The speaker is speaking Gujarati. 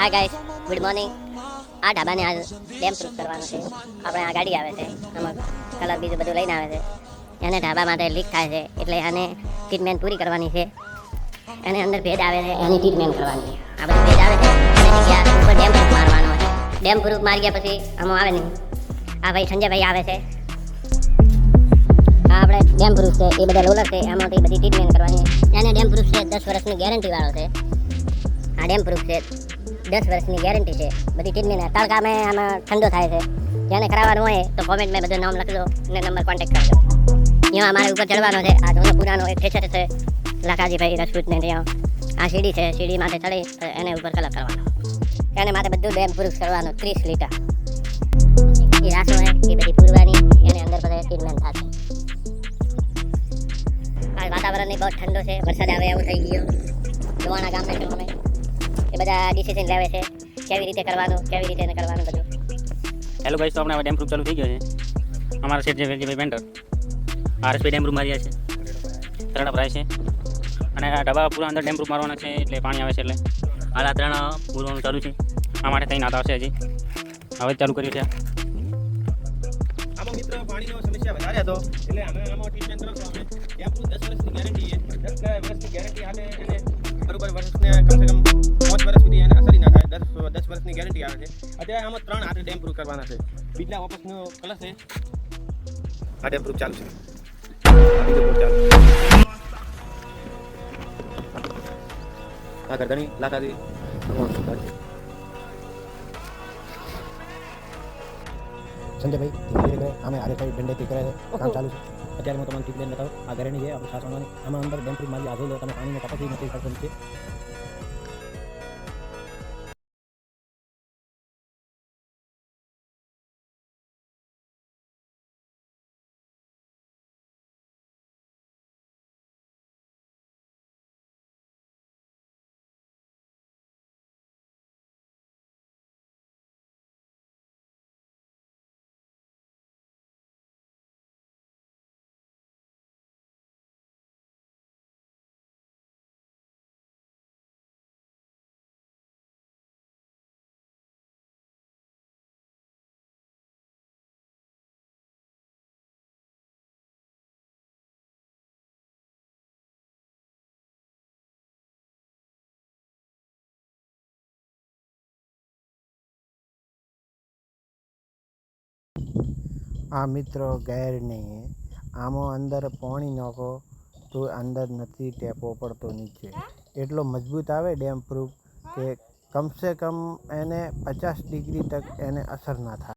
Hi guys, good morning. આ ઢાબાને આજ ડેમ પ્રૂફ કરવાનું છે. આપણે આ ગાડી આવે છે, આમાં કલર બીજું બધું લઈને આવે છે. એને ઢાબા માટે લીક થાય છે, એટલે આને ટ્રીટમેન્ટ પૂરી કરવાની છે. એને અંદર ભેજ આવે છે, એની ટ્રીટમેન્ટ કરવાની છે. આ બધું ભેજ આવે છે, એની જગ્યા ઉપર ડેમ પ્રૂફ મારવાનો છે. ડેમ પ્રૂફ મારી ગયા પછી આમાં આવે નહીં. આ ભાઈ સંજયભાઈ આવે છે. આ આપણે ડેમ પ્રૂફ છે, એ બધા રોલર છે, આમાંથી બધી ટ્રીટમેન્ટ કરવાની છે. એને ડેમ પ્રૂફ છે, 10 વર્ષની ગેરંટી વાળો છે. આ ડેમ પ્રૂફ છે, 10 વર્ષની ગેરંટી છે. બધી ટ્રીટમેન્ટ તડકામાં આમાં ઠંડો થાય છે. જેને કરાવવાનું હોય તો કોમેન્ટમાં બધું નામ લખજો અને નંબર કોન્ટેક્ટ કરજો. અહીંયા અમારે ઉપર ચડવાનો છે. આ જૂનો પુરાનો એક ઠેસર છે, લખાજીભાઈ રસપૂત ને ત્યાં આ સીડી છે. સીડી માટે ચડી એને ઉપર કલર કરવાનો. એને માટે બધું ડેમ પ્રૂફ કરવાનું. 30 લીટર એ રાસો હોય એ બધી પૂરવાની. એને અંદર બધા ટ્રીટમેન્ટ થશે. આ વાતાવરણની બહુ ઠંડો છે, વરસાદ આવે એવું થઈ ગયો. જોવાના ગામ છે અમે એ બધા ડિસિઝન લેવે છે કેવી રીતે કરવાનું, કેવી રીતે કરવાનું બધું. હેલો ગાઈસ, તો આપણે ડેમ પ્રૂફ ચાલુ થઈ ગયો છે. અમારા શેઠ જે વેલજીભાઈ પેન્ટર આરએસપી ડેમ પ્રૂફ માર્યા છે, ત્રણ પ્રાઇસ છે. અને આ ઢાબા પૂરા અંદર ડેમ પ્રૂફ મારવાના છે, એટલે પાણી આવે છે. એટલે આ ત્રણ પૂરવાનું ચાલુ છે. આ માટે થઈને આવતા આવશે હજી. હવે ચાલુ કર્યું છે. આમાં મિત્ર પાણીનો સમસ્યા વધારે હતો, એટલે અમે આમાં ટ્રીટમેન્ટ કરાવશું. અમે ડેમ પ્રૂફ 10 વર્ષની ગેરંટી છે. 10 વર્ષની ગેરંટી આપે એને બરોબર વર્ષને કમસે કમ 5 વર્ષ સુધી એને અસર ના થાય. 10 વર્ષની ગેરંટી આવે છે. અત્યારે આમાં 3 હાથે ડેમ પ્રૂફ કરવાના છે. બીજા ઓપસનો કલર છે. આ ડેમ પ્રૂફ ચાલુ છે. આ ગરદની લાતાદી સંજયભાઈ ધીરે ધીરે અમે આરએફઆઈ દંડેથી કરે છે, કામ ચાલુ છે. અત્યારે હું તમને ટ્રીટમેન્ટ બતાવું. આ ઘરેની છે આપણે સાસણવાની. આમાં અંદર ડેમ પ્રૂફ મારી આજે લો તમે પાણીને તપાસી નથી કરતો છે. આ મિત્રો ગેર નહીં, આમાં અંદર પાણી નાખો તો અંદર નથી ટેપો પડતો નીચે. એટલો મજબૂત આવે ડેમ પ્રૂફ કે કમસે કમ એને 50 ડિગ્રી તક એને અસર ના થાય.